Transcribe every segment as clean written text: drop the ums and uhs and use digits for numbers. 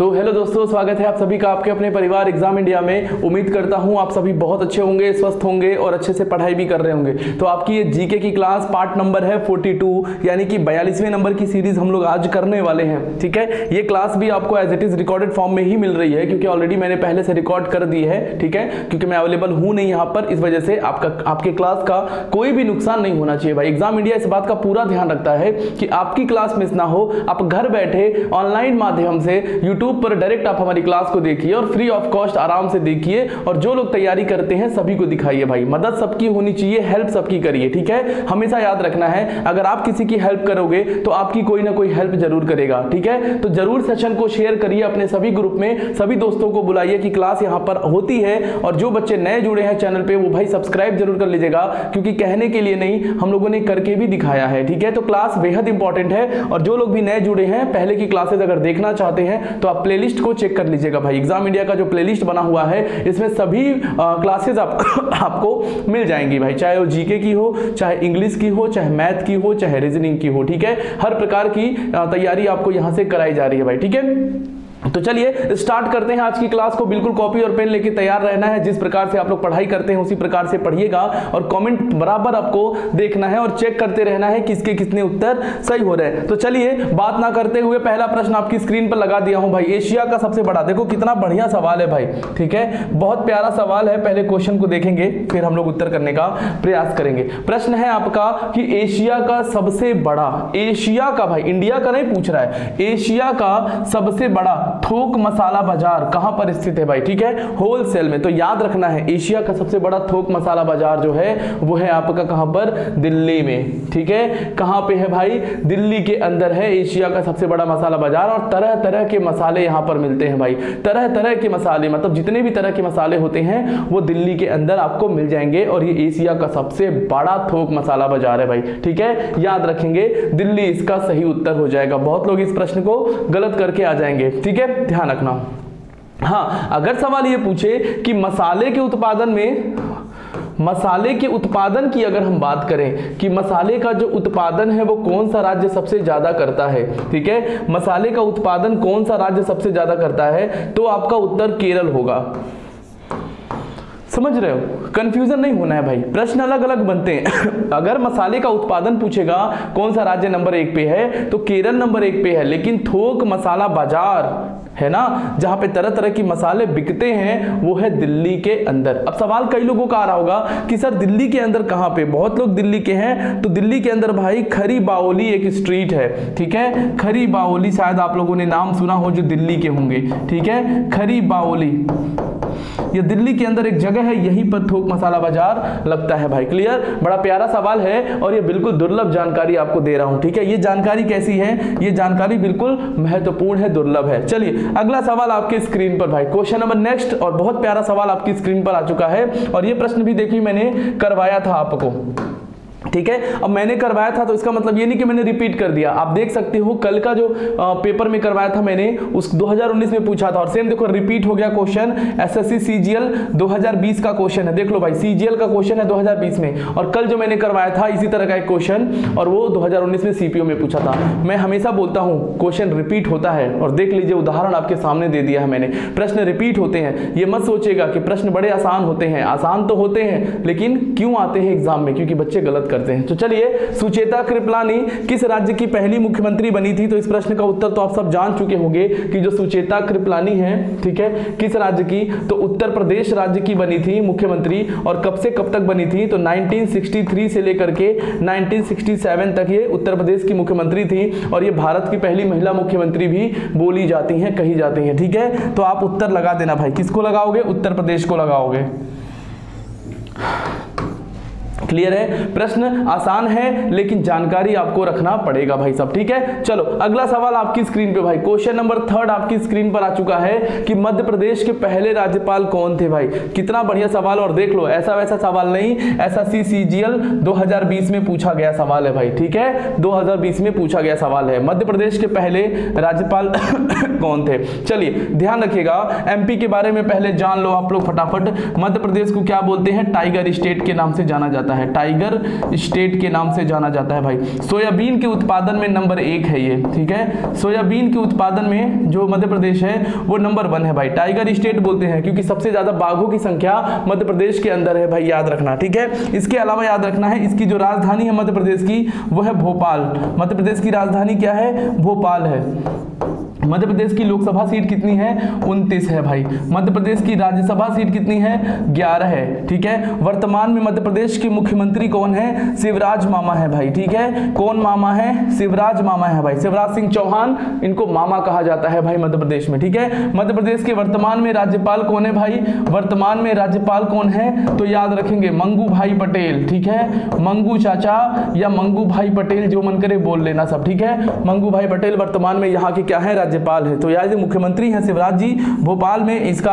तो हेलो दोस्तों, स्वागत है आप सभी का आपके अपने परिवार एग्जाम इंडिया में। उम्मीद करता हूं आप सभी बहुत अच्छे होंगे, स्वस्थ होंगे और अच्छे से पढ़ाई भी कर रहे होंगे। तो आपकी ये जीके की क्लास पार्ट नंबर है 42, यानी कि 42वें नंबर की सीरीज हम लोग आज करने वाले हैं। ठीक है, ये क्लास भी आपको as it is recorded form में ही मिल रही है, क्योंकि ऑलरेडी मैंने पहले से रिकॉर्ड कर दी है। ठीक है, क्योंकि मैं अवेलेबल हूं नहीं यहाँ पर, इस वजह से आपके क्लास का कोई भी नुकसान नहीं होना चाहिए भाई। एग्जाम इंडिया इस बात का पूरा ध्यान रखता है कि आपकी क्लास मिस ना हो। आप घर बैठे ऑनलाइन माध्यम से यूट्यूब पर डायरेक्ट आप हमारी क्लास को देखिए और फ्री ऑफ कॉस्ट आराम से देखिए, और जो लोग तैयारी करते हैं सभी को दिखाइए भाई। मदद सबकी होनी चाहिए, हेल्प सबकी करिए। ठीक है, हमेशा याद रखना है, अगर आप किसी की हेल्प करोगे तो आपकी कोई ना कोई हेल्प जरूर करेगा। ठीक है, तो जरूर सेशन को शेयर करिए अपने सभी ग्रुप में, सभी दोस्तों को बुलाइए कि क्लास यहाँ पर होती है। और जो बच्चे नए जुड़े हैं चैनल पे वो भाई सब्सक्राइब जरूर कर लीजिएगा, क्योंकि कहने के लिए नहीं, हम लोगों ने करके भी दिखाया है। ठीक है, तो क्लास बेहद इंपॉर्टेंट है। और जो लोग भी नए जुड़े हैं, पहले की क्लासेस अगर देखना चाहते हैं तो आप प्लेलिस्ट को चेक कर लीजिएगा भाई। एग्जाम इंडिया का जो प्लेलिस्ट बना हुआ है इसमें सभी क्लासेस आपको मिल जाएंगी भाई, चाहे वो जीके की हो, चाहे इंग्लिश की हो, चाहे मैथ की हो, चाहे रीजनिंग की हो। ठीक है, हर प्रकार की तैयारी आपको यहां से कराई जा रही है भाई। ठीक है, तो चलिए स्टार्ट करते हैं आज की क्लास को। बिल्कुल कॉपी और पेन लेके तैयार रहना है। जिस प्रकार से आप लोग पढ़ाई करते हैं उसी प्रकार से पढ़िएगा, और कमेंट बराबर आपको देखना है और चेक करते रहना है किसके कितने उत्तर सही हो रहे हैं। तो चलिए बात ना करते हुए पहला प्रश्न आपकी स्क्रीन पर लगा दिया हूं भाई। एशिया का सबसे बड़ा, देखो कितना बढ़िया सवाल है भाई। ठीक है, बहुत प्यारा सवाल है। पहले क्वेश्चन को देखेंगे फिर हम लोग उत्तर करने का प्रयास करेंगे। प्रश्न है आपका कि एशिया का सबसे बड़ा, एशिया का भाई, इंडिया का नहीं पूछ रहा है, एशिया का सबसे बड़ा थोक मसाला बाजार कहां पर स्थित है भाई। ठीक है, होलसेल में। तो याद रखना है, एशिया का सबसे बड़ा थोक मसाला बाजार जो है वो है आपका कहां पर, दिल्ली में। ठीक है, कहां पे है भाई, दिल्ली के अंदर है एशिया का सबसे बड़ा मसाला बाजार। और तरह तरह के मसाले यहां पर मिलते हैं भाई, तरह तरह के मसाले, मतलब जितने भी तरह के मसाले होते हैं वो दिल्ली के अंदर आपको मिल जाएंगे। और ये एशिया का सबसे बड़ा थोक मसाला बाजार है भाई। ठीक है, याद रखेंगे, दिल्ली इसका सही उत्तर हो जाएगा। बहुत लोग इस प्रश्न को गलत करके आ जाएंगे। ठीक है, ध्यान रखना। हाँ, अगर सवाल ये पूछे कि मसाले के उत्पादन में, मसाले के उत्पादन की अगर हम बात करें कि मसाले का जो उत्पादन है वो कौन सा राज्य सबसे ज्यादा करता है। ठीक है, मसाले का उत्पादन कौन सा राज्य सबसे ज्यादा करता है, तो आपका उत्तर केरल होगा। समझ रहे हो, कंफ्यूजन नहीं होना है भाई, प्रश्न अलग अलग बनते हैं। अगर मसाले का उत्पादन पूछेगा कौन सा राज्य नंबर 1 पे है, तो केरल नंबर 1 पे है। लेकिन थोक मसाला बाजार है ना, जहां पे तरह तरह की मसाले बिकते हैं, वो है दिल्ली के अंदर। अब सवाल कई लोगों का आ रहा होगा कि सर दिल्ली के अंदर कहां पे, बहुत लोग दिल्ली के हैं। तो दिल्ली के अंदर भाई खरी बाओली एक स्ट्रीट है। ठीक है, खरी बाओली, शायद आप लोगों ने नाम सुना हो जो दिल्ली के होंगे। ठीक है, खरी बाओली, ये दिल्ली के अंदर एक जगह है, यहीं पर थोक मसाला बाजार लगता है भाई। क्लियर, बड़ा प्यारा सवाल है और ये बिल्कुल दुर्लभ जानकारी आपको दे रहा हूं। ठीक है, ये जानकारी कैसी है, ये जानकारी बिल्कुल महत्वपूर्ण है, दुर्लभ है। चलिए अगला सवाल आपके स्क्रीन पर भाई, क्वेश्चन नंबर नेक्स्ट। और बहुत प्यारा सवाल आपकी स्क्रीन पर आ चुका है, और ये प्रश्न भी देखिए मैंने करवाया था आपको। ठीक है, अब मैंने करवाया था तो इसका मतलब ये नहीं कि मैंने रिपीट कर दिया। आप देख सकते हो कल का जो पेपर में करवाया था मैंने, उस 2019 में पूछा था, और सेम देखो रिपीट हो गया क्वेश्चन। एसएससी सीजीएल 2020 का क्वेश्चन है, देख लो भाई, सीजीएल का क्वेश्चन है 2020 में। और कल जो मैंने करवाया था इसी तरह का एक क्वेश्चन, और वो 2019 में सीपीओ में पूछा था। मैं हमेशा बोलता हूं क्वेश्चन रिपीट होता है, और देख लीजिए उदाहरण आपके सामने दे दिया है मैंने। प्रश्न रिपीट होते हैं, ये मत सोचिएगा कि प्रश्न बड़े आसान होते हैं। आसान तो होते हैं, लेकिन क्यों आते हैं एग्जाम में, क्योंकि बच्चे गलत करते हैं। तो चलिए, सुचेता कृपलानी किस राज्य की पहली मुख्यमंत्री बनी थी, तो इस प्रश्न का उत्तर तो आप सब जान चुके होंगे कि जो सुचेता कृपलानी है, ठीक है, किस राज्य की, तो उत्तर प्रदेश राज्य की बनी थी मुख्यमंत्री। और कब से कब तक बनी थी, तो 1963 से लेकर के 1967 तक ये उत्तर प्रदेश की मुख्यमंत्री थी। और ये भारत की पहली महिला मुख्यमंत्री भी बोली जाती हैं, कही जाती हैं। ठीक है, तो आप उत्तर लगा देना भाई, किसको लगाओगे, उत्तर प्रदेश को लगाओगे। क्लियर है, प्रश्न आसान है लेकिन जानकारी आपको रखना पड़ेगा भाई सब। ठीक है, चलो अगला सवाल आपकी स्क्रीन पे भाई, क्वेश्चन नंबर 3 आपकी स्क्रीन पर आ चुका है कि मध्य प्रदेश के पहले राज्यपाल कौन थे भाई। कितना बढ़िया सवाल, और देख लो ऐसा वैसा सवाल नहीं, एसएससी सीजीएल 2020 में पूछा गया सवाल है भाई। ठीक है, 2020 में पूछा गया सवाल है, मध्य प्रदेश के पहले राज्यपाल कौन थे। चलिए ध्यान रखिएगा, एमपी के बारे में पहले जान लो आप लोग फटाफट। मध्य प्रदेश को क्या बोलते हैं, टाइगर स्टेट के नाम से जाना जाता है। है, टाइगर स्टेट के नाम से जाना जाता है भाई। सोयाबीन के उत्पादन में नंबर 1 है ये, ठीक है। सोयाबीन के उत्पादन में जो मध्य प्रदेश है वो नंबर 1 है भाई। टाइगर स्टेट बोलते हैं क्योंकि सबसे ज्यादा बाघों की संख्या मध्य प्रदेश के अंदर है भाई, याद रखना, ठीक है। इसके अलावा याद रखना है इसकी जो राजधानी है मध्य प्रदेश की वो है भोपाल। मध्य प्रदेश की राजधानी क्या है? भोपाल है। मध्य प्रदेश की लोकसभा सीट कितनी है? 29 है भाई। मध्य प्रदेश की राज्यसभा सीट कितनी है? 11 है, ठीक है। वर्तमान में मध्य प्रदेश के मुख्यमंत्री कौन है? शिवराज मामा है भाई, ठीक है। कौन मामा है? शिवराज मामा है भाई, शिवराज सिंह चौहान, इनको मामा कहा जाता है भाई मध्य प्रदेश में, ठीक है। मध्य प्रदेश के वर्तमान में राज्यपाल कौन है भाई? वर्तमान में राज्यपाल कौन है? तो याद रखेंगे मंगू भाई पटेल, ठीक है। मंगू चाचा या मंगू भाई पटेल, जो मन करे बोल लेना सब, ठीक है। मंगू भाई पटेल वर्तमान में यहाँ के क्या है? राज्यपाल है। तो याद मुख्यमंत्री हैं शिवराज जी। भोपाल में इसका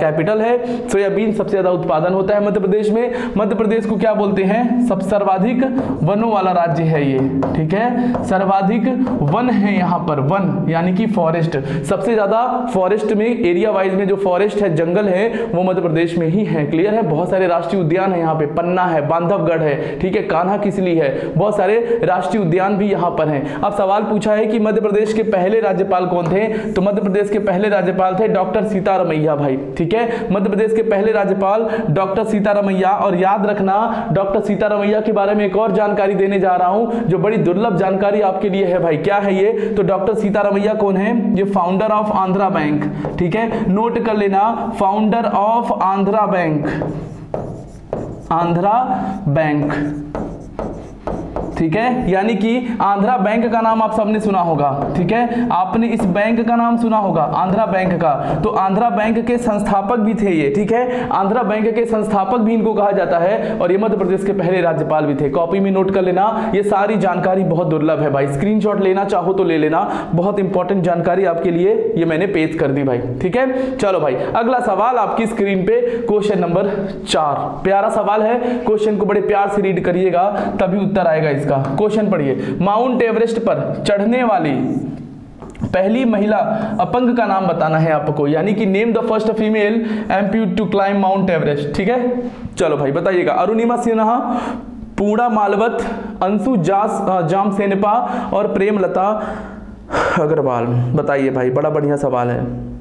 कैपिटल है। सोयाबीन सबसे ज्यादा उत्पादन होता है मध्य प्रदेश में। मध्य प्रदेश को क्या बोलते हैं? सब सर्वाधिक वनों वाला राज्य है ये, ठीक है। सर्वाधिक वन है यहाँ पर, वन यानी कि फॉरेस्ट, सबसे ज्यादा फॉरेस्ट में एरिया वाइज में जो फॉरेस्ट है, जंगल है, वो मध्य प्रदेश में ही है। क्लियर है? बहुत सारे राष्ट्रीय उद्यान है यहाँ पे, पन्ना है, बांधवगढ़ है, ठीक है, कान्हा किसली है, बहुत सारे राष्ट्रीय उद्यान भी यहाँ पर हैं। अब सवाल पूछा है कि मध्य प्रदेश के पहले राज्यपाल कौन थे? तो मध्य प्रदेश के पहले राज्यपाल थे डॉक्टर सीतारमैया भाई, ठीक है। मध्य प्रदेश के पहले राज्यपाल डॉक्टर सीतारमैया। और याद रखना डॉक्टर सीतारमैया के बारे में एक और जानकारी देने जा रहा हूं जो बड़ी दुर्लभ जानकारी आपके लिए है भाई। क्या है ये? तो डॉक्टर सीतारमैया कौन है? ये फाउंडर ऑफ आंध्रा बैंक, ठीक है, नोट कर लेना, founder of Andhra bank, Andhra bank, ठीक है। यानी कि आंध्रा बैंक का नाम आप सबने सुना होगा, ठीक है, आपने इस बैंक का नाम सुना होगा, आंध्रा बैंक का। तो आंध्रा बैंक के संस्थापक भी थे ये, ठीक है, आंध्रा बैंक के संस्थापक भी इनको कहा जाता है। और ये मध्य प्रदेश के पहले राज्यपाल भी थे। कॉपी में नोट कर लेना, ये सारी जानकारी बहुत दुर्लभ है भाई, स्क्रीनशॉट लेना चाहो तो ले लेना, बहुत इंपॉर्टेंट जानकारी आपके लिए ये मैंने पेश कर दी भाई, ठीक है। चलो भाई, अगला सवाल आपकी स्क्रीन पे क्वेश्चन नंबर 4। प्यारा सवाल है, क्वेश्चन को बड़े प्यार से रीड करिएगा तभी उत्तर आएगा इसका। क्वेश्चन पढ़िए, माउंट एवरेस्ट पर चढ़ने वाली पहली महिला अपंग का नाम बताना है आपको, यानी कि name the first female amputee to climb Mount Everest, ठीक है। चलो भाई बताइएगा। अरुणिमा सिन्हा, पूर्णा मालवत, अंशु जामसेनपा और प्रेमलता अग्रवाल। बताइए भाई, बड़ा बढ़िया सवाल है।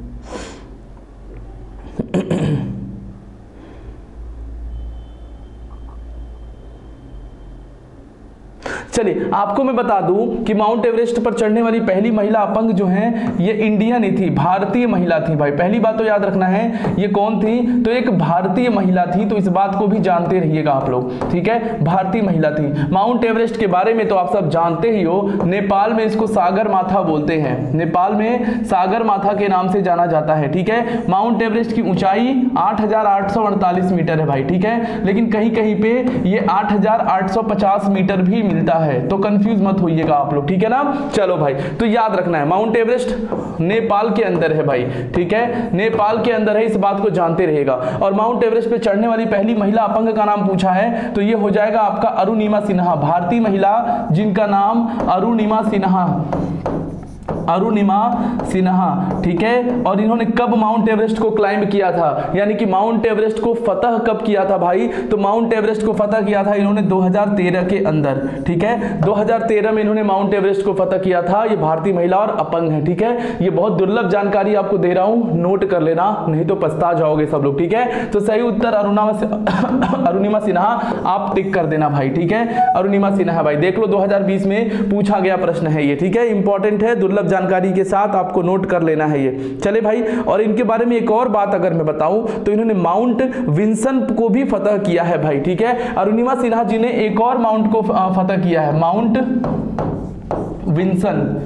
चलिए आपको मैं बता दूं कि माउंट एवरेस्ट पर चढ़ने वाली पहली महिला अपंग जो है ये इंडियन ही थी, भारतीय महिला थी भाई। पहली बात तो याद रखना है ये कौन थी? तो एक भारतीय महिला थी, तो इस बात को भी जानते रहिएगा आप लोग, ठीक है, भारतीय महिला थी। माउंट एवरेस्ट के बारे में तो आप सब जानते ही हो, नेपाल में इसको सागर माथा बोलते हैं, नेपाल में सागर माथा के नाम से जाना जाता है, ठीक है। माउंट एवरेस्ट की ऊंचाई 8,848 मीटर है भाई, ठीक है, लेकिन कहीं कहीं पे ये 8,850 मीटर भी मिलता है, तो कंफ्यूज मत होइएगा आप लोग, ठीक है ना। चलो भाई, तो याद रखना है माउंट एवरेस्ट नेपाल के अंदर है भाई, ठीक है, नेपाल के अंदर है, इस बात को जानते रहेगा। और माउंट एवरेस्ट पे चढ़ने वाली पहली महिला अपंग का नाम पूछा है तो ये हो जाएगा आपका अरुणिमा सिन्हा, भारतीय महिला जिनका नाम अरुणिमा सिन्हा, अरुणिमा सिन्हा, ठीक है। और इन्होंने कब माउंट एवरेस्ट को क्लाइंब किया था, यानी कि माउंट एवरेस्ट को फतह कब किया था भाई? तो माउंट एवरेस्ट को फतह किया था इन्होंने 2013 के अंदर, ठीक है, 2013 में इन्होंने माउंट एवरेस्ट को फतह किया था। ये भारतीय महिला और अपंग है, ठीक है। ये बहुत दुर्लभ जानकारी आपको दे रहा हूं, नोट कर लेना, नहीं तो पछता जाओगे सब लोग, ठीक है। तो सही उत्तर अरुणिमा सिन्हा आप टिक कर देना भाई, ठीक है, अरुणिमा सिन्हा भाई। देख लो 2020 में पूछा गया प्रश्न है ये, ठीक है, इंपॉर्टेंट है, दुर्लभ जानकारी के साथ आपको नोट कर लेना है ये। चले भाई, और इनके बारे में एक और बात अगर मैं बताऊं तो इन्होंने माउंट विंसन को भी फतह किया है भाई, ठीक है। अरुणिमा सिन्हा जी ने एक और माउंट को फतह किया है, माउंट विंसन,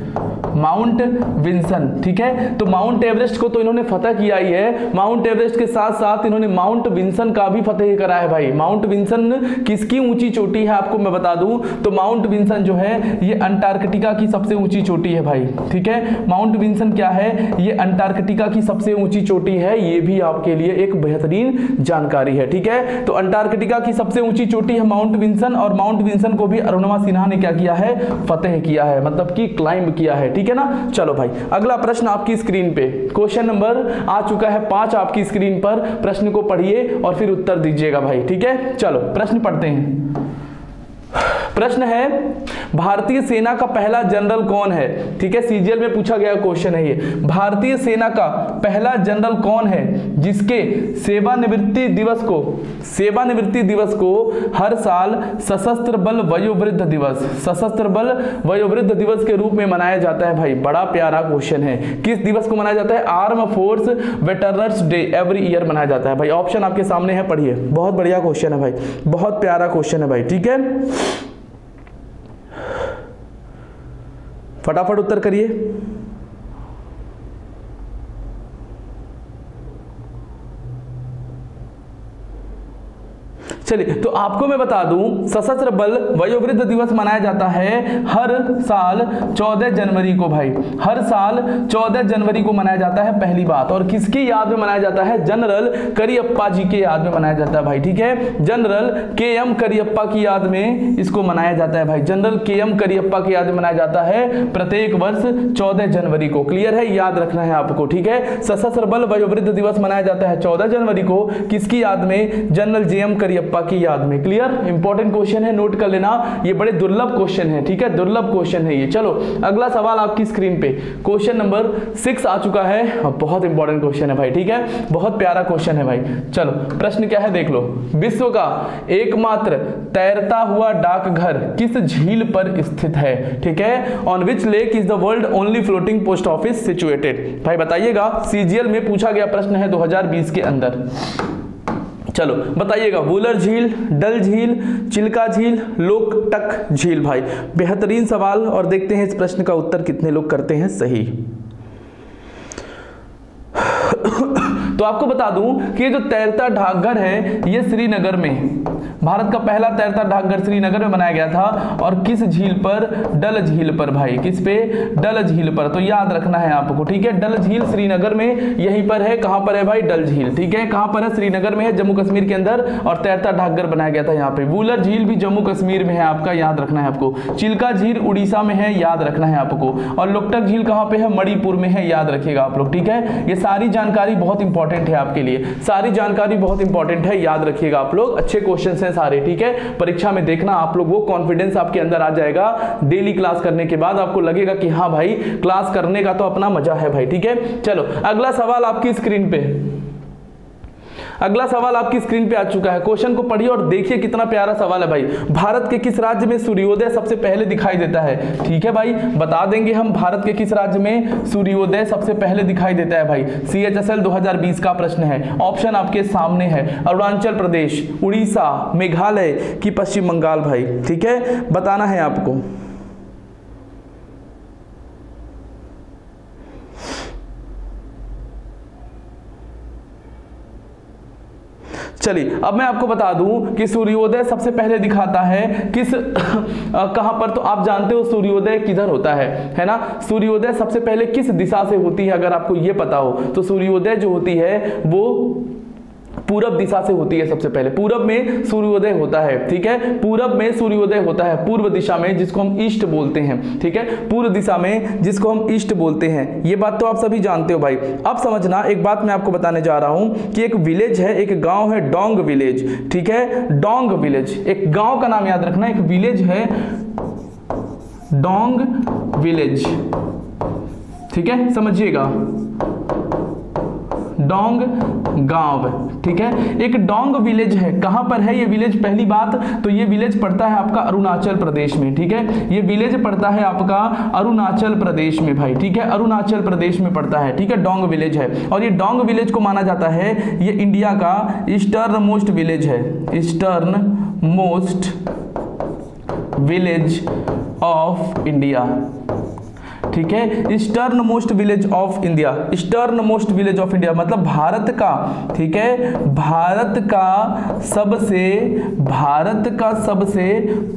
माउंट विंसन, ठीक है। तो माउंट एवरेस्ट को तो इन्होंने फतह किया ही है, माउंट एवरेस्ट के साथ साथ इन्होंने माउंट विंसन का भी फतह करा है भाई। माउंट विंसन किसकी ऊंची चोटी है आपको मैं बता दूं तो माउंट विंसन जो है ये अंटार्कटिका की सबसे ऊंची चोटी है भाई, ठीक है। माउंट विंसन क्या है? ये अंटार्कटिका की सबसे ऊंची चोटी है, ये भी आपके लिए एक बेहतरीन जानकारी है, ठीक है। तो अंटार्कटिका की सबसे ऊंची चोटी है माउंट विंसन, और माउंट विंसन को भी अरुणिमा सिन्हा ने क्या किया है? फतह किया है, मतलब कि क्लाइंब किया है, ठीक है ना। चलो भाई, अगला प्रश्न आपकी स्क्रीन पे, क्वेश्चन नंबर आ चुका है 5 आपकी स्क्रीन पर। प्रश्न को पढ़िए और फिर उत्तर दीजिएगा भाई, ठीक है। चलो प्रश्न पढ़ते हैं। प्रश्न है भारतीय सेना का पहला जनरल कौन है? ठीक है, सीजीएल में पूछा गया क्वेश्चन है ये। भारतीय सेना का पहला जनरल कौन है जिसके सेवानिवृत्ति दिवस को हर साल सशस्त्र बल वयोवृद्ध दिवस के रूप में मनाया जाता है? भाई बड़ा प्यारा क्वेश्चन है। किस दिवस को मनाया जाता है? Arm force veterans day every year मनाया जाता है। भाई ऑप्शन आपके सामने है, पढ़िए। बहुत बढ़िया क्वेश्चन है भाई, बहुत प्यारा क्वेश्चन है भाई। ठीक है, फटाफट उत्तर करिए। चलिए, तो आपको मैं बता दूं, सशस्त्र बल वयोवृद्ध दिवस मनाया जाता है हर साल 14 जनवरी को। भाई हर साल 14 जनवरी को मनाया जाता है, पहली बात। और किसकी याद में मनाया जाता है? जनरल करियप्पा जी की याद में मनाया जाता है भाई। ठीक है, जनरल के.एम. करियप्पा की याद में इसको मनाया जाता है भाई। General KM. करियप्पा की याद में मनाया जाता है प्रत्येक वर्ष 14 जनवरी को। क्लियर है, याद रखना है आपको। ठीक है, सशस्त्र बल वयोवृद्ध दिवस मनाया जाता है 14 जनवरी को, किसकी याद में? General J.M.. करियप्पा की याद में। क्लियर, इंपॉर्टेंट क्वेश्चन है, नोट कर लेना, ये बड़े दुर्लभ क्वेश्चन है। ठीक है, दुर्लभ क्वेश्चन है ये। चलो अगला सवाल आपकी स्क्रीन पे, क्वेश्चन नंबर 6 आ चुका है। बहुत इंपॉर्टेंट क्वेश्चन है भाई। ठीक है, बहुत प्यारा क्वेश्चन है भाई। चलो प्रश्न क्या है देख लो। विश्व का एकमात्र तैरता हुआ डाकघर किस झील पर स्थित है? ठीक है, on which lake is the world only floating post office situated? भाई बताइएगा, सीजीएल में पूछा गया प्रश्न है 2020 के अंदर। चलो बताइएगा, वुलर झील, डल झील, चिल्का झील, लोकटक झील? भाई बेहतरीन सवाल, और देखते हैं इस प्रश्न का उत्तर कितने लोग करते हैं सही। तो आपको बता दूं कि ये जो तैरता डाकघर है ये श्रीनगर में, भारत का पहला तैरता डाकघर श्रीनगर में बनाया गया था। और किस झील पर? डल झील पर भाई। किस पे? डल झील पर। तो याद रखना है आपको। ठीक है, डल झील श्रीनगर में यहीं पर है। कहां पर है भाई? डल झील। ठीक है, कहां पर है? श्रीनगर में है, जम्मू कश्मीर के अंदर। और तैरता डाकघर बनाया गया था यहाँ पे। वुलर झील भी जम्मू कश्मीर में है आपका, याद रखना है आपको। चिल्का झील उड़ीसा में है, याद रखना है आपको। और लोकटक झील कहां पे है? मणिपुर में है, याद रखिएगा आप लोग। ठीक है, ये सारी जानकारी बहुत इंपॉर्टेंट है आपके लिए, सारी जानकारी बहुत इंपॉर्टेंट है, याद रखिएगा आप लोग। अच्छे क्वेश्चन हैं सारे। ठीक है, परीक्षा में देखना आप लोग, वो कॉन्फिडेंस आपके अंदर आ जाएगा। डेली क्लास करने के बाद आपको लगेगा कि हाँ भाई, क्लास करने का तो अपना मजा है भाई। ठीक है, चलो अगला सवाल आपकी स्क्रीन पे, अगला सवाल आपकी स्क्रीन पे आ चुका है। क्वेश्चन को पढ़िए और देखिए कितना प्यारा सवाल है भाई। भारत के किस राज्य में सूर्योदय सबसे पहले दिखाई देता है? ठीक है भाई, बता देंगे हम, भारत के किस राज्य में सूर्योदय सबसे पहले दिखाई देता है भाई। CHSL 2020 का प्रश्न है। ऑप्शन आपके सामने है, अरुणाचल प्रदेश, उड़ीसा, मेघालय की पश्चिम बंगाल? भाई ठीक है, बताना है आपको। चलिए अब मैं आपको बता दूं कि सूर्योदय सबसे पहले दिखाता है किस कहां पर? तो आप जानते हो सूर्योदय किधर होता है ना? सूर्योदय सबसे पहले किस दिशा से होती है? अगर आपको ये पता हो तो सूर्योदय जो होती है वो पूरब दिशा से होती है। सबसे पहले पूरब में सूर्योदय होता है। ठीक है, पूरब में सूर्योदय होता है, पूर्व दिशा में, जिसको हम ईस्ट बोलते हैं। ठीक है, पूर्व दिशा में जिसको हम ईस्ट बोलते हैं। ये बात तो आप सभी जानते हो भाई। अब समझना, एक बात मैं आपको बताने जा रहा हूं कि एक विलेज है, एक गांव है, डोंग विलेज। ठीक है, डोंग विलेज, एक गांव का नाम याद रखना। एक विलेज है डोंग विलेज। ठीक है, समझिएगा, डोंग गांव। ठीक है, एक डोंग विलेज है। कहां पर है ये विलेज? पहली बात तो ये विलेज पड़ता है आपका अरुणाचल प्रदेश में। ठीक है, ये विलेज पड़ता है आपका अरुणाचल प्रदेश में भाई। ठीक है, अरुणाचल प्रदेश में पड़ता है। ठीक है, डोंग विलेज है। और ये डोंग विलेज को माना जाता है ये इंडिया का ईस्टर्न मोस्ट विलेज है, eastern most village of India. ठीक है, eastern most village of India, eastern most village of India मतलब भारत का, ठीक है, भारत का सबसे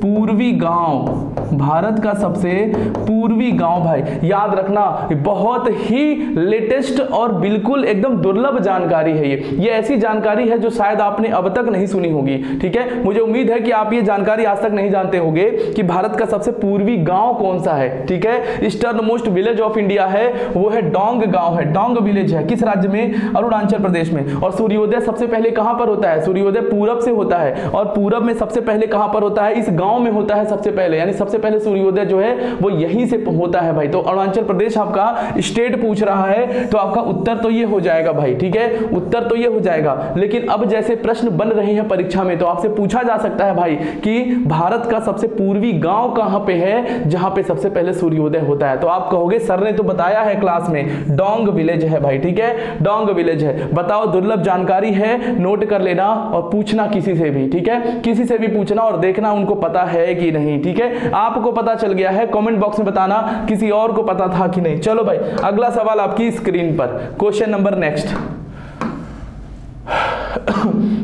पूर्वी गांव, भारत का सबसे पूर्वी गांव। भाई याद रखना, बहुत ही लेटेस्ट और बिल्कुल एकदम दुर्लभ जानकारी है ये ऐसी जानकारी है जो शायद आपने अब तक नहीं सुनी होगी। ठीक है, मुझे उम्मीद है कि आप ये जानकारी आज तक नहीं जानते होंगे कि भारत का सबसे पूर्वी गांव कौन सा है। ठीक है, eastern most village of India है वो है डोंग गांव है, डोंग विलेज है। किस राज्य में? अरुणाचल प्रदेश में। और सूर्योदय सबसे पहले कहां पर होता है? सूर्योदय पूरब से होता है, और पूरब में सबसे पहले कहां पर होता है? इस गांव में होता है सबसे पहले, यानी सबसे पहले सूर्योदय जो है वो यहीं से होता है भाई। तो अरुणाचल प्रदेश आपका स्टेट पूछ रहा है, तो आपका उत्तर तो ये हो जाएगा भाई, ठीक है, उत्तर तो ये हो जाएगा। लेकिन अब जैसे प्रश्न बन रहे हैं परीक्षा में, तो आपसे पूछा जा सकता है भाई कि भारत का सबसे पूर्वी गांव कहां पे है जहां पे सबसे पहले सूर्योदय होता है? तो आप कहोगे सर ने तो बताया है क्लास में, डोंग विलेज है भाई, ठीक है, डोंग विलेज है। बताओ, दुर्लभ जानकारी है, नोट कर लेना और पूछना किसी से भी, ठीक है, किसी से भी पूछना और देखना उनको पता है कि नहीं, ठीक है। आपको पता चल गया है, कमेंट बॉक्स में बताना किसी और को पता था कि नहीं। चलो भाई, अगला सवाल आपकी स्क्रीन पर, question number next,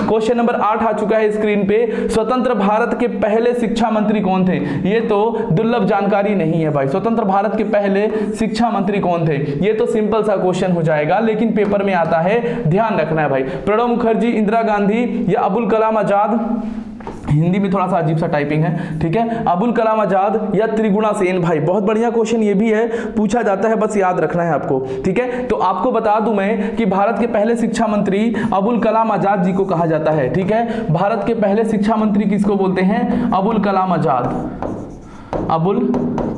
question number 8 आ चुका है स्क्रीन पे। स्वतंत्र भारत के पहले शिक्षा मंत्री कौन थे? ये तो दुर्लभ जानकारी नहीं है भाई। स्वतंत्र भारत के पहले शिक्षा मंत्री कौन थे? ये तो सिंपल सा क्वेश्चन हो जाएगा, लेकिन पेपर में आता है, ध्यान रखना है भाई। प्रणब मुखर्जी, इंदिरा गांधी या अबुल कलाम आजाद? हिंदी में थोड़ा सा अजीब सा टाइपिंग है, ठीक है। अबुल कलाम आजाद या त्रिगुणा सेन? भाई बहुत बढ़िया क्वेश्चन ये भी है, पूछा जाता है, बस याद रखना है आपको, ठीक है। तो आपको बता दूं मैं कि भारत के पहले शिक्षा मंत्री अबुल कलाम आजाद जी को कहा जाता है, ठीक है। भारत के पहले शिक्षा मंत्री किसको बोलते हैं? अबुल कलाम आजाद, अबुल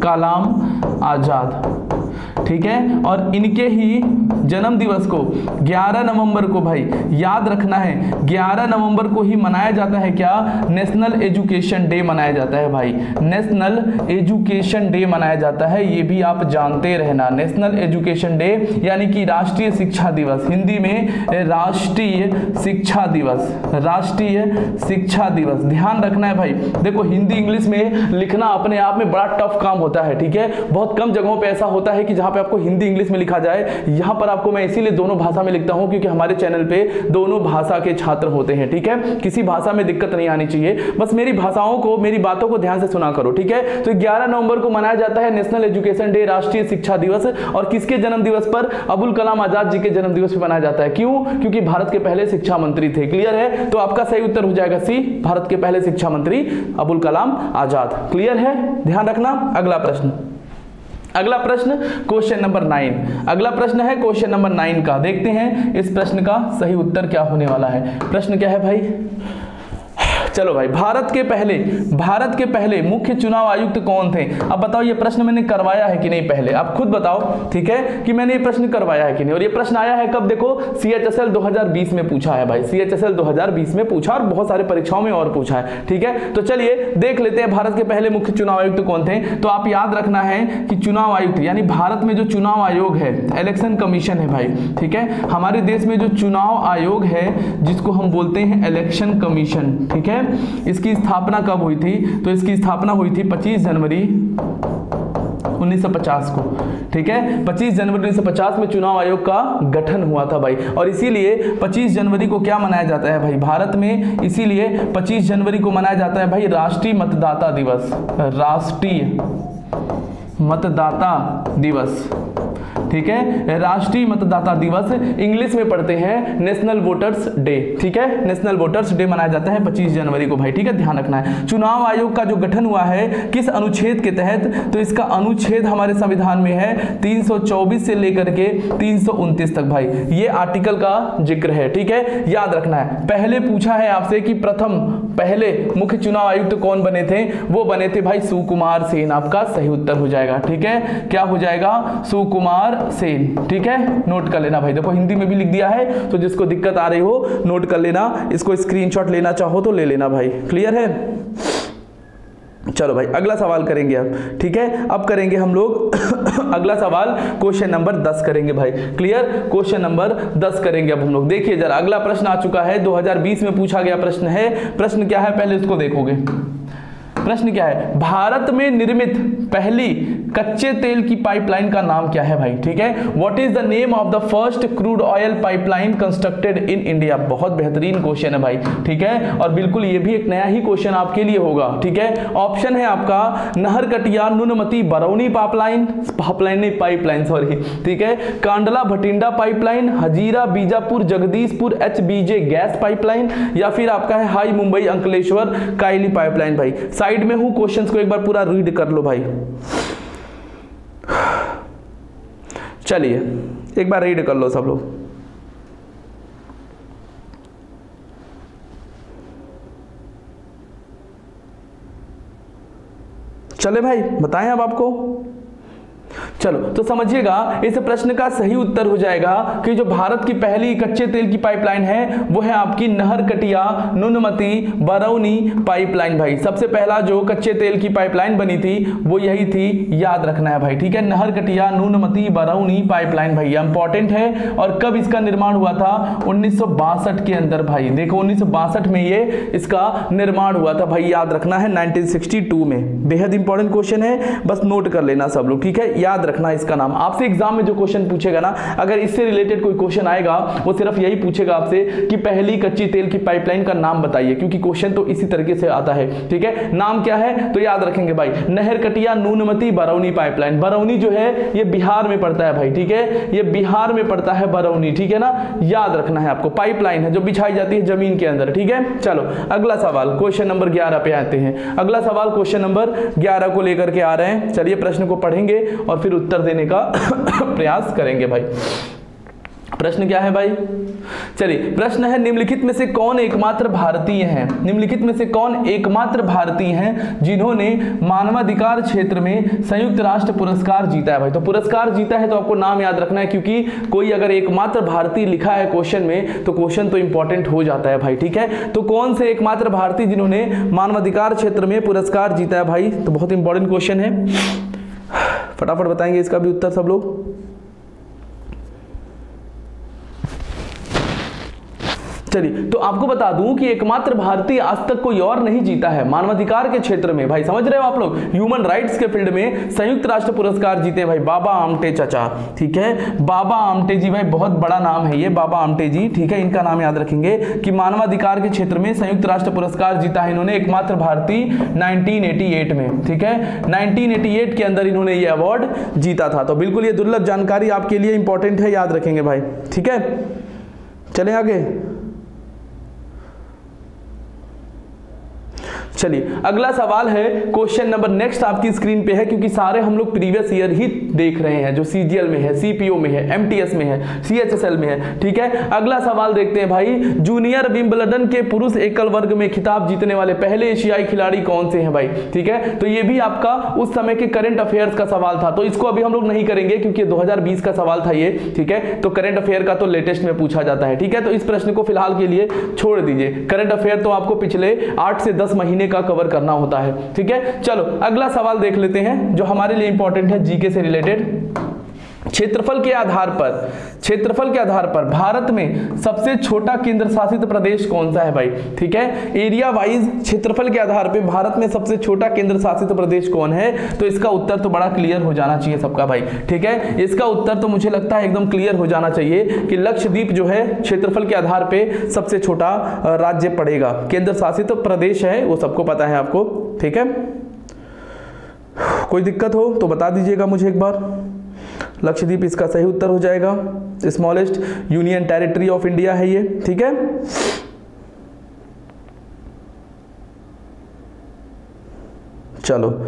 कलाम आजाद, ठीक है। और इनके ही जन्म दिवस को 11 नवंबर को भाई याद रखना है, 11 नवंबर को ही मनाया जाता है क्या? नेशनल एजुकेशन डे मनाया जाता है भाई, नेशनल एजुकेशन डे मनाया जाता है, ये भी आप जानते रहना। नेशनल एजुकेशन डे यानी कि राष्ट्रीय शिक्षा दिवस, हिंदी में राष्ट्रीय शिक्षा दिवस, राष्ट्रीय शिक्षा दिवस, ध्यान रखना है भाई। देखो, हिंदी इंग्लिश में लिखना अपने आप में बड़ा टफ काम होता है, ठीक है। बहुत कम जगहों पे ऐसा होता है कि जहां पे आपको हिंदी इंग्लिश में लिखा जाए। यहां पर आपको मैं इसीलिए दोनों भाषा में लिखता हूं क्योंकि हमारे चैनल पे दोनों भाषा के छात्र होते हैं, ठीक है। किसी भाषा में दिक्कत नहीं आनी चाहिए, बस मेरी भाषाओं को, मेरी बातों को ध्यान से सुना करो, ठीक है। तो 11 नवंबर को मनाया जाता है नेशनल एजुकेशन डे, राष्ट्रीय शिक्षा दिवस। और किसके जन्म दिवस पर? अबुल कलाम आजाद जी के जन्म दिवस पर मनाया जाता है। क्यों? क्योंकि भारत के पहले शिक्षा मंत्री थे। क्लियर है? तो आपका सही उत्तर हो जाएगा सी, भारत के पहले शिक्षा मंत्री अबुल कलाम आजाद। क्लियर है? ध्यान रखना। अगला प्रश्न, अगला प्रश्न क्वेश्चन नंबर 9, अगला प्रश्न है क्वेश्चन नंबर 9 का। देखते हैं इस प्रश्न का सही उत्तर क्या होने वाला है। प्रश्न क्या है भाई? चलो भाई, भारत के पहले मुख्य चुनाव आयुक्त कौन थे? अब बताओ, ये प्रश्न मैंने करवाया है कि नहीं? पहले आप खुद बताओ, ठीक है, कि मैंने ये प्रश्न करवाया है कि नहीं। और ये प्रश्न आया है कब? देखो, CHSL 2020 में पूछा है भाई, CHSL 2020 में पूछा और बहुत सारे परीक्षाओं में और पूछा है, ठीक है। तो चलिए देख लेते हैं भारत के पहले मुख्य चुनाव आयुक्त कौन थे। तो आप याद रखना है कि चुनाव आयुक्त यानी भारत में जो चुनाव आयोग है, इलेक्शन कमीशन है भाई, ठीक है। हमारे देश में जो चुनाव आयोग है जिसको हम बोलते हैं इलेक्शन कमीशन, ठीक है। इसकी स्थापना कब हुई थी? तो इसकी स्थापना हुई थी 25 जनवरी 1950 को, ठीक है। 25 जनवरी 1950 में चुनाव आयोग का गठन हुआ था भाई। और इसीलिए 25 जनवरी को क्या मनाया जाता है भाई भारत में? इसीलिए 25 जनवरी को मनाया जाता है भाई राष्ट्रीय मतदाता दिवस, राष्ट्रीय मतदाता दिवस, ठीक है। राष्ट्रीय मतदाता दिवस इंग्लिश में पढ़ते हैं नेशनल वोटर्स डे, ठीक है। नेशनल वोटर्स डे मनाया जाता है 25 जनवरी को भाई, ठीक है, ध्यान रखना है। चुनाव आयोग का जो गठन हुआ है किस अनुच्छेद के तहत? तो इसका अनुच्छेद हमारे संविधान में है 324 से लेकर के 329 तक भाई, ये आर्टिकल का जिक्र है, ठीक है, याद रखना है। पहले पूछा है आपसे कि प्रथम पहले मुख्य चुनाव आयुक्त कौन बने थे? वो बने थे भाई सुकुमार सेन। आपका सही उत्तर हो जाएगा, ठीक है। क्या हो जाएगा? सुकुमार सेन, ठीक है, नोट कर लेना भाई। देखो, हिंदी में भी लिख दिया है, तो जिसको दिक्कत आ रही हो नोट कर लेना, इसको स्क्रीनशॉट लेना चाहो तो ले लेना भाई। क्लियर है? चलो भाई, अगला सवाल करेंगे अब, ठीक है। अब करेंगे हम लोग अगला सवाल क्वेश्चन नंबर 10 करेंगे भाई। क्लियर? क्वेश्चन नंबर 10 करेंगे अब हम लोग। देखिए जरा, अगला प्रश्न आ चुका है, 2020 में पूछा गया प्रश्न है। प्रश्न क्या है पहले उसको देखोगे। प्रश्न क्या है? भारत में निर्मित पहली कच्चे तेल की पाइपलाइन का नाम क्या है भाई, ठीक है। What is the name of the first crude oil pipeline constructed in India? बहुत बेहतरीन क्वेश्चन है भाई, ठीक है। और बिल्कुल ये भी एक नया ही क्वेश्चन आपके लिए होगा, ठीक है। ऑप्शन है आपका नहरकटिया नुनमती बरौनी पाइपलाइन सॉरी, ठीक है। Kandla Bathinda pipeline, Hazira Bijapur Jagdishpur HBJ gas pipeline, या फिर आपका है हाई मुंबई अंकलेश्वर कायली पाइपलाइन भाई। साइड में हूं, क्वेश्चंस को एक बार पूरा रीड कर लो भाई। चलिए एक बार रीड कर लो सब लोग। चले भाई बताएं अब आपको। चलो तो समझिएगा, इस प्रश्न का सही उत्तर हो जाएगा कि जो भारत की पहली कच्चे तेल की पाइपलाइन है वो है आपकी नहरकटिया नुनमती बरौनी पाइपलाइन। भाई सबसे पहला जो कच्चे तेल की पाइपलाइन बनी थी वो यही थी, याद रखना है भाई, ठीक है। नहरकटिया नुनमती बरौनी पाइपलाइन भाई इंपॉर्टेंट है। और कब इसका निर्माण हुआ था? 1962 के अंदर भाई, देखो 1962 में ये इसका निर्माण हुआ था भाई, याद रखना है 1962 में। बेहद इंपॉर्टेंट क्वेश्चन है, बस नोट कर लेना सब लोग, ठीक है। याद रखना इसका नाम। आपसे एग्जाम में जो क्वेश्चन पूछेगा ना, अगर इससे रिलेटेड कोई क्वेश्चन आएगा वो सिर्फ यही पूछेगा आपसे कि पहली कच्ची तेल की पाइपलाइन का नाम बताइए, क्योंकि क्वेश्चन तो इसी तरीके से आता है, ठीक है। नाम क्या है तो याद रखेंगे भाई, नहरकटिया नुनमती बरौनी पाइपलाइन। बरौनी जो है ये बिहार में पड़ता है भाई, ठीक है, ये बिहार में पड़ता है बरौनी, ठीक है ना, याद रखना है आपको। पाइपलाइन है जो बिछाई जाती है जमीन के अंदर, ठीक है। चलो अगला सवाल क्वेश्चन नंबर 11 पे आते हैं। अगला सवाल क्वेश्चन नंबर 11 को लेकर के आ रहे हैं। चलिए प्रश्न को पढ़ेंगे और फिर उत्तर देने का प्रयास करेंगे भाई। प्रश्न क्या है भाई? चलिए प्रश्न है, निम्नलिखित में से कौन एकमात्र भारतीय हैं, निम्नलिखित में से कौन एकमात्र भारतीय हैं जिन्होंने मानवाधिकार क्षेत्र में संयुक्त राष्ट्र पुरस्कार जीता है। भाई तो पुरस्कार जीता है तो आपको नाम याद रखना है, क्योंकि कोई अगर एकमात्र भारतीय लिखा है क्वेश्चन में तो क्वेश्चन तो इंपॉर्टेंट हो जाता है भाई, ठीक है। तो कौन से एकमात्र भारतीय जिन्होंने मानवाधिकार क्षेत्र में पुरस्कार जीता है भाई, तो बहुत इंपॉर्टेंट क्वेश्चन है, फटाफट बताएंगे इसका भी उत्तर सब लोग। चलिए तो आपको बता दूं कि एकमात्र भारतीय आज तक कोई और नहीं जीता है मानवाधिकार के क्षेत्र में। भाई समझ रहे हो आप लोग, ह्यूमन राइट्स के फील्ड में संयुक्त राष्ट्र पुरस्कार जीते भाई बाबा आमटे चाचा, ठीक है। बाबा आमटे जी भाई बहुत बड़ा नाम है ये, बाबा आमटे जी, ठीक है। इनका नाम याद रखेंगे कि मानवाधिकार के क्षेत्र में संयुक्त राष्ट्र पुरस्कार जीता है इन्होंने, एकमात्र भारतीय 1988 में, ठीक है। 1988 के अंदर इन्होंने ये अवार्ड जीता था। तो बिल्कुल ये दुर्लभ जानकारी आपके लिए इंपॉर्टेंट है, याद रखेंगे भाई, ठीक है। चलें आगे। चलिए अगला सवाल है, क्वेश्चन नंबर नेक्स्ट आपकी स्क्रीन पे है, क्योंकि सारे हम लोग प्रीवियस ईयर ही देख रहे हैं, जो सीजीएल में है, सीपीओ में है, एमटीएस में है, सीएचएसएल में है, ठीक है। अगला सवाल देखते हैं भाई, जूनियर विंबलडन के पुरुष एकल वर्ग में खिताब जीतने वाले पहले एशियाई खिलाड़ी कौन से हैं भाई, ठीक है। तो ये भी आपका उस समय के करंट अफेयर्स का सवाल था, तो इसको अभी हम लोग नहीं करेंगे क्योंकि 2020 का सवाल था ये, ठीक है। तो करंट अफेयर का तो लेटेस्ट में पूछा जाता है, ठीक है। तो इस प्रश्न को फिलहाल के लिए छोड़ दीजिए, करंट अफेयर तो आपको पिछले 8 से 10 महीने का कवर करना होता है, ठीक है। चलो अगला सवाल देख लेते हैं जो हमारे लिए इंपॉर्टेंट है, जीके से रिलेटेड। क्षेत्रफल के आधार पर, क्षेत्रफल के आधार पर भारत में सबसे छोटा केंद्र शासित प्रदेश कौन सा है भाई, ठीक है। एरिया वाइज क्षेत्रफल के आधार पर भारत में सबसे छोटा केंद्र शासित प्रदेश कौन है, तो इसका उत्तर तो बड़ा क्लियर हो जाना चाहिए सबका भाई, ठीक है। इसका उत्तर तो मुझे लगता है एकदम क्लियर हो जाना चाहिए कि लक्षद्वीप जो है क्षेत्रफल के आधार पर सबसे छोटा राज्य पड़ेगा, केंद्र शासित प्रदेश है, वो सबको पता है आपको, ठीक है। कोई दिक्कत हो तो बता दीजिएगा मुझे एक बार। लक्षद्वीप इसका सही उत्तर हो जाएगा, smallest union territory of India है ये, ठीक है। चलो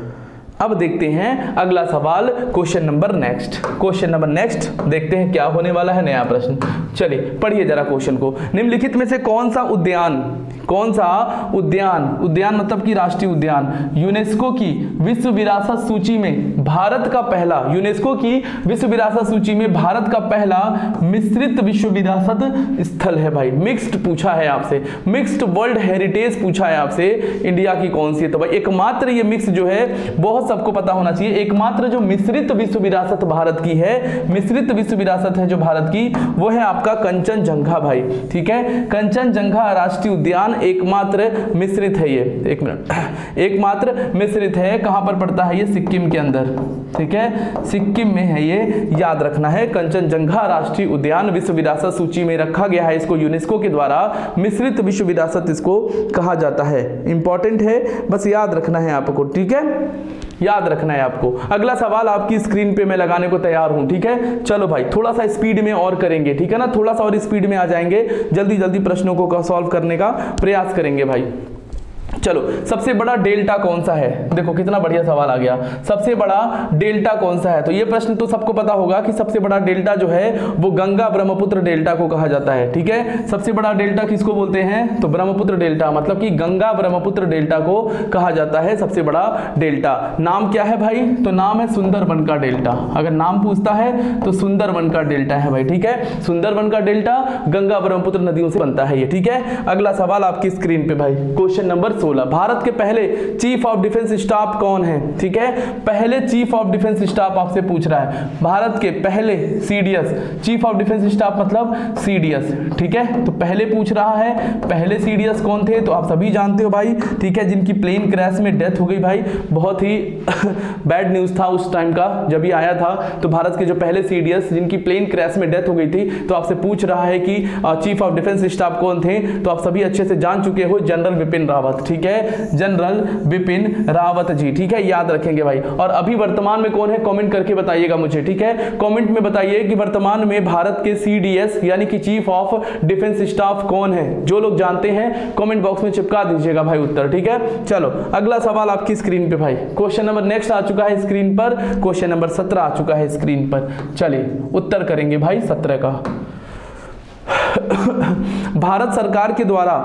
अब देखते हैं अगला सवाल, question number next. Question number next देखते हैं क्या होने वाला है, नया प्रश्न। चलिए पढ़िए जरा क्वेश्चन को। निम्नलिखित में से कौन सा उद्यान, कौन सा उद्यान, उद्यान मतलब कि राष्ट्रीय उद्यान, यूनेस्को की विश्व विरासत सूची में भारत का पहला, यूनेस्को की विश्व विरासत सूची में भारत का पहला मिश्रित विश्व विरासत स्थल है भाई। मिक्स्ड पूछा है आपसे, मिक्स्ड वर्ल्ड हेरिटेज पूछा है आपसे, इंडिया की कौन सी है, तो भाई एकमात्र ये मिक्स जो है बहुत सबको पता होना चाहिए, एकमात्र जो मिश्रित विश्व विरासत भारत की है, मिश्रित विश्व विरासत है जो भारत की, वो है आपका कंचनजंगा भाई, ठीक है। कंचनजंगा राष्ट्रीय उद्यान एकमात्र मिश्रित है ये, एक मिनट, एकमात्र मिश्रित है। कहां पर पड़ता है ये? सिक्किम के अंदर, ठीक है, सिक्किम में है ये, याद रखना है। कंचनजंगा राष्ट्रीय उद्यान विश्व विरासत सूची में रखा गया है, इसको यूनेस्को के द्वारा मिश्रित विश्व विरासत इसको कहा जाता है। इंपॉर्टेंट है, बस याद रखना है आपको, ठीक है, याद रखना है आपको। अगला सवाल आपकी स्क्रीन पे मैं लगाने को तैयार हूं, ठीक है। चलो भाई थोड़ा सा स्पीड में और करेंगे, ठीक है ना, थोड़ा सा और स्पीड में आ जाएंगे, जल्दी जल्दी प्रश्नों को सॉल्व करने का प्रयास करेंगे भाई। चलो, सबसे बड़ा डेल्टा कौन सा है? देखो कितना बढ़िया सवाल आ गया, सबसे बड़ा डेल्टा कौन सा है? तो ये प्रश्न तो सबको पता होगा कि सबसे बड़ा डेल्टा जो है वो गंगा ब्रह्मपुत्र डेल्टा को कहा जाता है। ठीक है, सबसे बड़ा डेल्टा किसको बोलते हैं? तो ब्रह्मपुत्र डेल्टा, मतलब कि गंगा ब्रह्मपुत्र डेल्टा को कहा जाता है सबसे बड़ा डेल्टा। नाम क्या है भाई? तो नाम है सुंदरबन का डेल्टा। अगर नाम पूछता है तो सुंदरबन का डेल्टा है भाई। ठीक है, सुंदरबन का डेल्टा गंगा ब्रह्मपुत्र नदियों से बनता है ये। ठीक है, अगला सवाल आपकी स्क्रीन पे भाई, क्वेश्चन नंबर 16। भारत के पहले चीफ ऑफ डिफेंस स्टाफ कौन है? ठीक है, पहले चीफ ऑफ डिफेंस स्टाफ आपसे पूछ रहा है। भारत के पहले CDS, chief of defence staff मतलब सीडीएस। ठीक है, तो पहले पूछ रहा है पहले सीडीएस कौन थे? तो आप सभी जानते हो भाई। ठीक है, जिनकी प्लेन क्रैश में डेथ हो गई भाई, बहुत ही बैड न्यूज था उस टाइम का जब ये आया था। तो भारत के जो पहले सीडीएस जिनकी प्लेन क्रैश में डेथ हो गई थी, तो आपसे पूछ रहा है कि चीफ ऑफ डिफेंस स्टाफ कौन थे? तो आप सभी अच्छे से जान चुके हो, जनरल बिपिन रावत। ठीक है, जनरल बिपिन रावत जी। ठीक है, याद रखेंगे भाई। और अभी वर्तमान में कौन है? कमेंट करके बताइएगा मुझे। ठीक है, कमेंट में बताइए कि वर्तमान में भारत के सीडीएस यानी कि चीफ ऑफ डिफेंस स्टाफ कौन है। जो लोग जानते हैं कमेंट बॉक्स में चिपका दीजिएगा भाई उत्तर। ठीक है, चलो अगला सवाल आपकी स्क्रीन पे भाई, क्वेश्चन नंबर नेक्स्ट आ चुका है स्क्रीन पर, क्वेश्चन नंबर 17 आ चुका है स्क्रीन पर। चलिए उत्तर करेंगे भाई 17 का। भारत सरकार के द्वारा,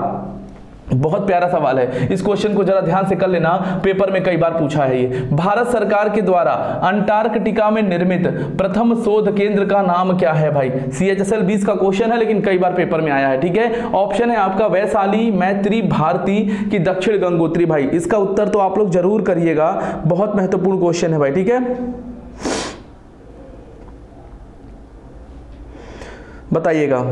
बहुत प्यारा सवाल है, इस क्वेश्चन को जरा ध्यान से कर लेना, पेपर में कई बार पूछा है ये। भारत सरकार के द्वारा अंटार्कटिका में निर्मित प्रथम शोध केंद्र का नाम क्या है भाई? CHSL 20 का क्वेश्चन है, लेकिन कई बार पेपर में आया है। ठीक है, ऑप्शन है आपका वैशाली, मैत्री, भारती की दक्षिण गंगोत्री भाई। इसका उत्तर तो आप लोग जरूर करिएगा, बहुत महत्वपूर्ण क्वेश्चन है भाई। ठीक है, बताइएगा।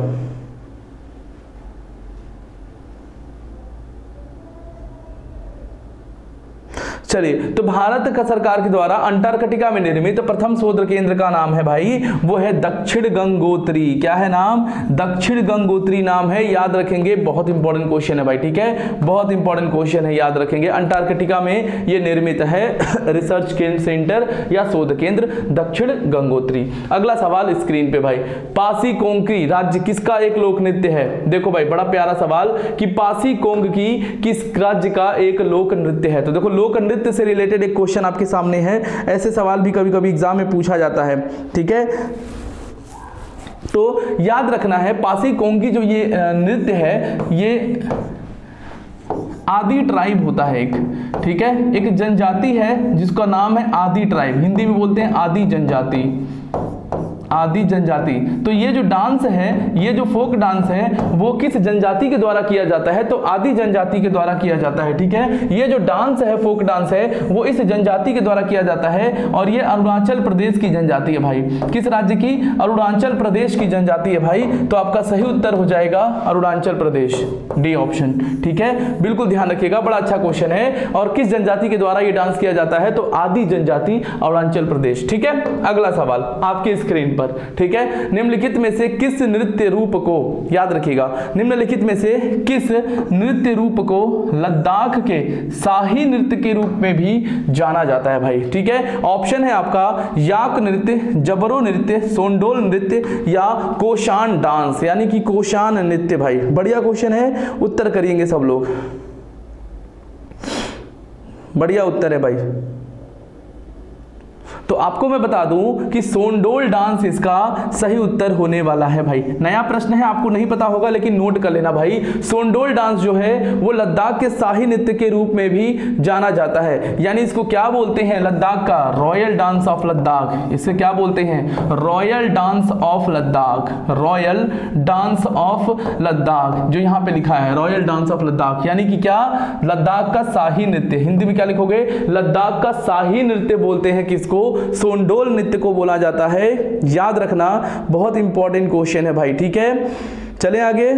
चलिए, तो भारत का सरकार के द्वारा अंटार्कटिका में निर्मित प्रथम शोध केंद्र का नाम है भाई, वो है दक्षिण गंगोत्री। क्या है नाम? दक्षिण गंगोत्री नाम है, याद रखेंगे, बहुत इंपॉर्टेंट क्वेश्चन है भाई। ठीक है, बहुत इंपॉर्टेंट क्वेश्चन है, याद रखेंगे। अंटार्कटिका में ये निर्मित है रिसर्च सेंटर या शोध केंद्र दक्षिण गंगोत्री। अगला सवाल स्क्रीन पे भाई, पासी कोंकणी राज्य किसका एक लोक नृत्य है? देखो भाई, बड़ा प्यारा सवाल कि पासी कोंकणी किस राज्य का एक लोक नृत्य है? तो देखो, लोक नृत्य से रिलेटेड एक क्वेश्चन आपके सामने है, ऐसे सवाल भी कभी कभी एग्जाम में पूछा जाता है। ठीक है, तो याद रखना है पासी कोंकणी जो ये नृत्य है, ये आदि ट्राइब होता है एक। ठीक है, एक जनजाति है जिसका नाम है आदि ट्राइब, हिंदी में बोलते हैं आदि जनजाति, आदि जनजाति। तो ये जो डांस है, ये जो फोक डांस है, वो किस जनजाति के द्वारा किया जाता है? तो आदि जनजाति के द्वारा किया जाता है। ठीक है, ये जो डांस है, फोक डांस है, वो इस जनजाति के द्वारा किया जाता है, और ये अरुणाचल प्रदेश की जनजाति है भाई। किस राज्य की? अरुणाचल प्रदेश की जनजाति है भाई। तो आपका सही उत्तर हो जाएगा अरुणाचल प्रदेश, डी ऑप्शन। ठीक है, बिल्कुल ध्यान रखिएगा, बड़ा अच्छा क्वेश्चन है। और किस जनजाति के द्वारा ये डांस किया जाता है? तो आदि जनजाति, अरुणाचल प्रदेश। ठीक है, अगला सवाल आपकी स्क्रीन पर। ठीक है, निम्नलिखित में से किस नृत्य रूप को, याद रखिएगा, निम्नलिखित में से किस नृत्य रूप को लद्दाख के शाही नृत्य के रूप में भी जाना जाता है भाई? ठीक है, ऑप्शन है आपका याक नृत्य, जबरो नृत्य, सोंडोल नृत्य या कोशान डांस यानी कि कोशान नृत्य भाई। बढ़िया क्वेश्चन है, उत्तर करेंगे सब लोग, बढ़िया उत्तर है भाई। तो आपको मैं बता दूं कि सोंडोल डांस इसका सही उत्तर होने वाला है भाई। नया प्रश्न है, आपको नहीं पता होगा लेकिन नोट कर लेना भाई। सोंडोल डांस जो है वो लद्दाख के शाही नृत्य के रूप में भी जाना जाता है, यानी इसको क्या बोलते हैं? लद्दाख का रॉयल डांस ऑफ लद्दाख। इसे क्या बोलते हैं? Royal dance of Ladakh, royal dance of Ladakh, जो यहाँ पे लिखा है रॉयल डांस ऑफ लद्दाख, यानी कि क्या? लद्दाख का शाही नृत्य। हिंदी में क्या लिखोगे? लद्दाख का शाही नृत्य बोलते हैं किसको? सोंडोल नृत्य को बोला जाता है, याद रखना, बहुत इंपॉर्टेंट क्वेश्चन है भाई। ठीक है, चले आगे।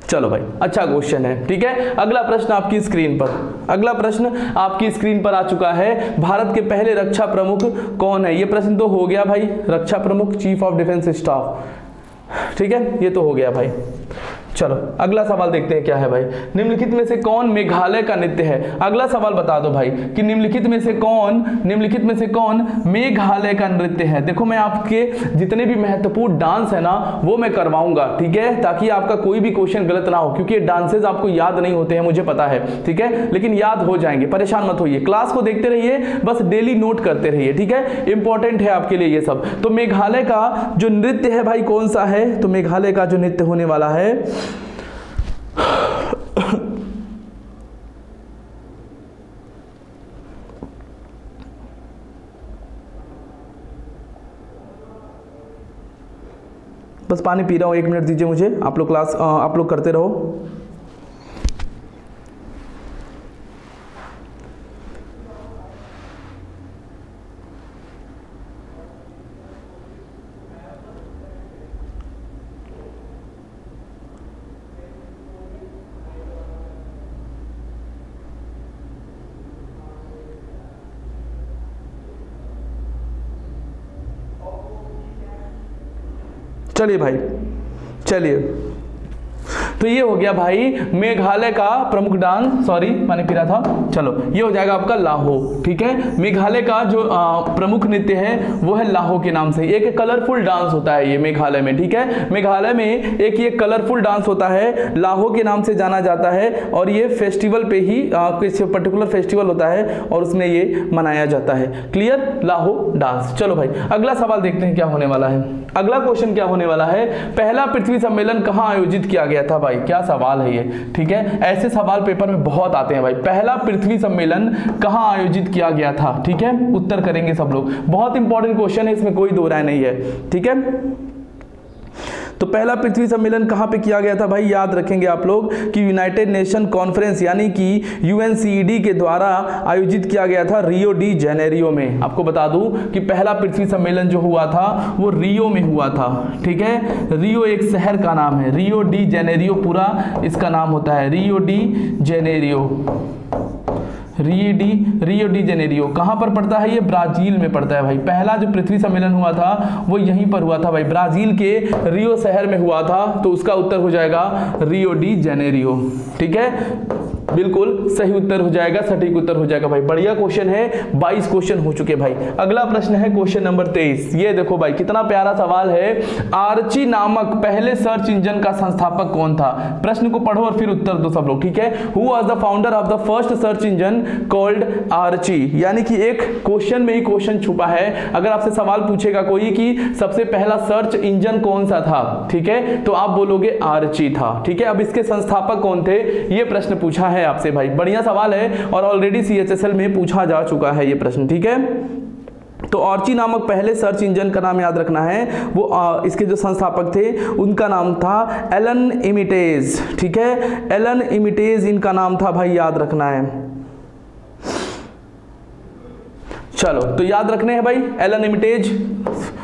चलो भाई, अच्छा क्वेश्चन है। ठीक है, अगला प्रश्न आपकी स्क्रीन पर, अगला प्रश्न आपकी स्क्रीन पर आ चुका है। भारत के पहले रक्षा प्रमुख कौन है? ये प्रश्न तो हो गया भाई, रक्षा प्रमुख, चीफ ऑफ डिफेंस स्टाफ। ठीक है, ये तो हो गया भाई। चलो अगला सवाल देखते हैं क्या है भाई। निम्नलिखित में से कौन मेघालय का नृत्य है? अगला सवाल बता दो भाई कि निम्नलिखित में से कौन मेघालय का नृत्य है। देखो मैं आपके जितने भी महत्वपूर्ण डांस है ना वो मैं करवाऊंगा, ठीक है, ताकि आपका कोई भी क्वेश्चन गलत ना हो, क्योंकि ये डांसेस आपको याद नहीं होते हैं मुझे पता है, ठीक है, लेकिन याद हो जाएंगे, परेशान मत होइए। क्लास को देखते रहिए, बस डेली नोट करते रहिए, ठीक है, इंपॉर्टेंट है आपके लिए ये सब। तो मेघालय का जो नृत्य है भाई कौन सा है? तो मेघालय का जो नृत्य होने वाला है बस पानी पी रहा हूं, 1 मिनट दीजिए मुझे, आप लोग करते रहो। चलिए भाई, चलिए, तो ये हो गया भाई मेघालय का प्रमुख डांस, सॉरी पानी पी रहा था। चलो ये हो जाएगा आपका लाहो, ठीक है। मेघालय का जो प्रमुख नृत्य है वो है लाहो के नाम से। एक कलरफुल डांस होता है ये मेघालय में, ठीक है, मेघालय में एक ये कलरफुल डांस होता है, लाहो के नाम से जाना जाता है, और ये फेस्टिवल पे ही किसी पर्टिकुलर फेस्टिवल होता है और उसमें ये मनाया जाता है। क्लियर? लाहो डांस। चलो भाई अगला सवाल देखते हैं क्या होने वाला है। अगला क्वेश्चन क्या होने वाला है? पहला पृथ्वी सम्मेलन कहाँ आयोजित किया गया था? भाई क्या सवाल है ये, ठीक है, ऐसे सवाल पेपर में बहुत आते हैं भाई। पहला पृथ्वी सम्मेलन कहाँ आयोजित किया गया था, ठीक है, उत्तर करेंगे सब लोग, बहुत इंपॉर्टेंट क्वेश्चन है, इसमें कोई दो राय नहीं है, ठीक है। तो पहला पृथ्वी सम्मेलन कहाँ पे किया गया था भाई? याद रखेंगे आप लोग कि यूनाइटेड नेशन कॉन्फ्रेंस यानी कि यूएनसीईडी के द्वारा आयोजित किया गया था रियो डी जेनेरियो में। आपको बता दूं कि पहला पृथ्वी सम्मेलन जो हुआ था वो रियो में हुआ था, ठीक है। रियो एक शहर का नाम है, रियो डी जेनेरियो पूरा इसका नाम होता है, Rio de Janeiro. Rio de Janeiro कहाँ पर पड़ता है? ये ब्राजील में पड़ता है भाई। पहला जो पृथ्वी सम्मेलन हुआ था वो यहीं पर हुआ था भाई, ब्राजील के रियो शहर में हुआ था, तो उसका उत्तर हो जाएगा रियो डी जेनेरियो, ठीक है, बिल्कुल सही उत्तर हो जाएगा, सटीक उत्तर हो जाएगा भाई। बढ़िया क्वेश्चन है, 22 क्वेश्चन हो चुके भाई। अगला प्रश्न है क्वेश्चन नंबर 23। ये देखो भाई कितना प्यारा सवाल है। आर्ची नामक पहले सर्च इंजन का संस्थापक कौन था? प्रश्न को पढ़ो और फिर उत्तर दो सब लोग, ठीक है। Who was the founder of the first search engine called Archie? यानी कि एक क्वेश्चन में ही क्वेश्चन छुपा है। अगर आपसे सवाल पूछेगा कोई कि सबसे पहला सर्च इंजन कौन सा था, ठीक है, तो आप बोलोगे आर्ची था, ठीक है। अब इसके संस्थापक कौन थे ये प्रश्न पूछा है आपसे भाई। बढ़िया सवाल है और ऑलरेडी सीएचएसएल में पूछा जा चुका है ये प्रश्न, ठीक है। तो आर्ची नामक पहले सर्च इंजन का नाम याद रखना है, वो इसके जो संस्थापक थे उनका नाम था एलन इमिटेज, ठीक है, एलन इमिटेज इनका नाम था भाई, याद रखना है। चलो तो याद रखने हैं भाई, एलन इमिटेज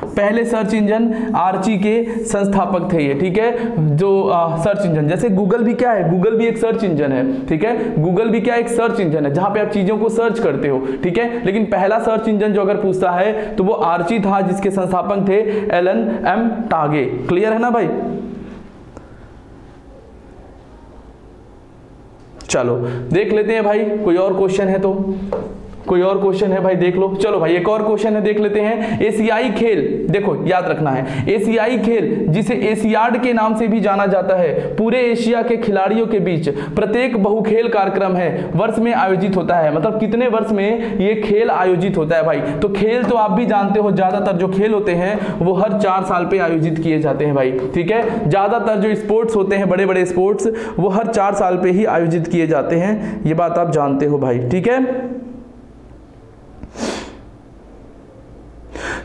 पहले सर्च इंजन आर्ची के संस्थापक थे ये, ठीक है। जो सर्च इंजन, जैसे गूगल भी क्या है, गूगल भी एक सर्च इंजन है, ठीक है, गूगल भी क्या एक सर्च इंजन है जहां पे आप चीजों को सर्च करते हो, ठीक है। लेकिन पहला सर्च इंजन जो अगर पूछता है तो वो आर्ची था, जिसके संस्थापक थे एलन एम टागे। क्लियर है ना भाई? चलो देख लेते हैं भाई, कोई और क्वेश्चन है तो, कोई और क्वेश्चन है भाई देख लो। चलो भाई एक और क्वेश्चन है देख लेते हैं। एशियाई खेल, देखो याद रखना है, एशियाई खेल जिसे एशियाड के नाम से भी जाना जाता है, पूरे एशिया के खिलाड़ियों के बीच प्रत्येक बहुखेल कार्यक्रम है वर्ष में आयोजित होता है। मतलब कितने वर्ष में ये खेल आयोजित होता है भाई? तो खेल तो आप भी जानते हो, ज्यादातर जो खेल होते हैं वो हर 4 साल पे आयोजित किए जाते हैं भाई, ठीक है। ज्यादातर जो स्पोर्ट्स होते हैं, बड़े बड़े स्पोर्ट्स, वो हर 4 साल पे ही आयोजित किए जाते हैं, ये बात आप जानते हो भाई, ठीक है।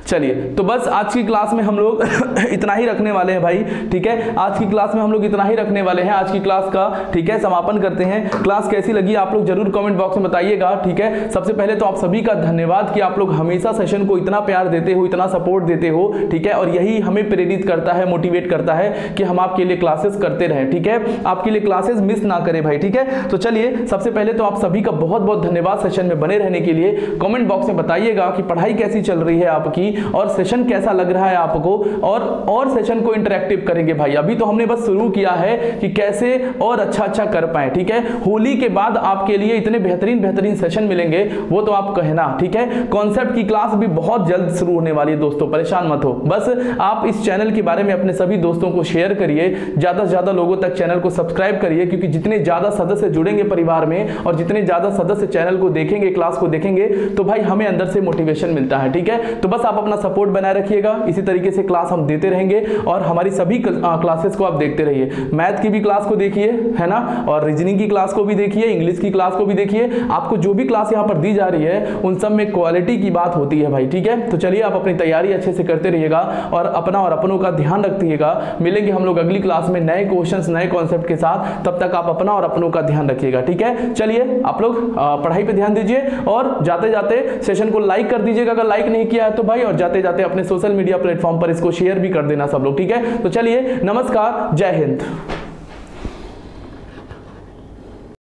चलिए तो बस आज की क्लास में हम लोग इतना ही रखने वाले हैं भाई, ठीक है। आज की क्लास में हम लोग इतना ही रखने वाले हैं, आज की क्लास का, ठीक है, समापन करते हैं। क्लास कैसी लगी आप लोग जरूर कमेंट बॉक्स में बताइएगा, ठीक है। सबसे पहले तो आप सभी का धन्यवाद कि आप लोग हमेशा सेशन को इतना प्यार देते हो, इतना सपोर्ट देते हो, ठीक है, और यही हमें प्रेरित करता है, मोटिवेट करता है कि हम आपके लिए क्लासेस करते रहें, ठीक है, आपके लिए क्लासेस मिस ना करें भाई, ठीक है। तो चलिए सबसे पहले तो आप सभी का बहुत बहुत धन्यवाद सेशन में बने रहने के लिए। कमेंट बॉक्स में बताइएगा कि पढ़ाई कैसी चल रही है आपकी, और सेशन कैसा लग रहा है आपको, और सेशन को इंटरेक्टिव करेंगे भाई। अभी तो हमने बस शुरू किया है कि कैसे और अच्छा कर पाए, ठीक है। होली के बाद आपके लिए इतने बेहतरीन सेशन मिलेंगे, वो तो आप कहना, ठीक है। कॉन्सेप्ट की क्लास भी बहुत जल्द शुरू होने वाली है दोस्तों, परेशान मत हो। बस आप इस चैनल के बारे में अपने सभी दोस्तों को शेयर करिए, ज्यादा से ज्यादा लोगों तक चैनल को सब्सक्राइब करिए, क्योंकि जितने ज्यादा सदस्य जुड़ेंगे परिवार में और जितने ज्यादा सदस्य चैनल को देखेंगे, क्लास को देखेंगे, तो भाई हमें अंदर से मोटिवेशन मिलता है, ठीक है। तो बस आप अपना सपोर्ट बनाए रखिएगा, इसी तरीके से क्लास हम देते रहेंगे और हमारी सभी क्लासेस को आप देखते रहिए। मैथ की भी क्लास को देखिए, है ना, और रीजनिंग की क्लास को भी देखिए, इंग्लिश की क्लास को भी देखिए। आपको जो भी क्लास यहाँ पर दी जा रही है उन सब में क्वालिटी की बात होती है भाई, ठीक है। तो चलिए आप अपनी तैयारी अच्छे से करते रहिएगा और अपना और अपनों का ध्यान रखिएगा। मिलेंगे हम लोग अगली क्लास में नए क्वेश्चंस, नए कॉन्सेप्ट के साथ। तब तक आप अपना और अपनों का ध्यान रखिएगा, ठीक है। चलिए आप लोग पढ़ाई पे ध्यान दीजिए और जाते जाते सेशन को लाइक कर दीजिएगा अगर लाइक नहीं किया है तो भाई, और जाते जाते अपने सोशल मीडिया प्लेटफॉर्म पर इसको शेयर भी कर देना सब लोग, ठीक है। तो चलिए, नमस्कार, जय हिंद।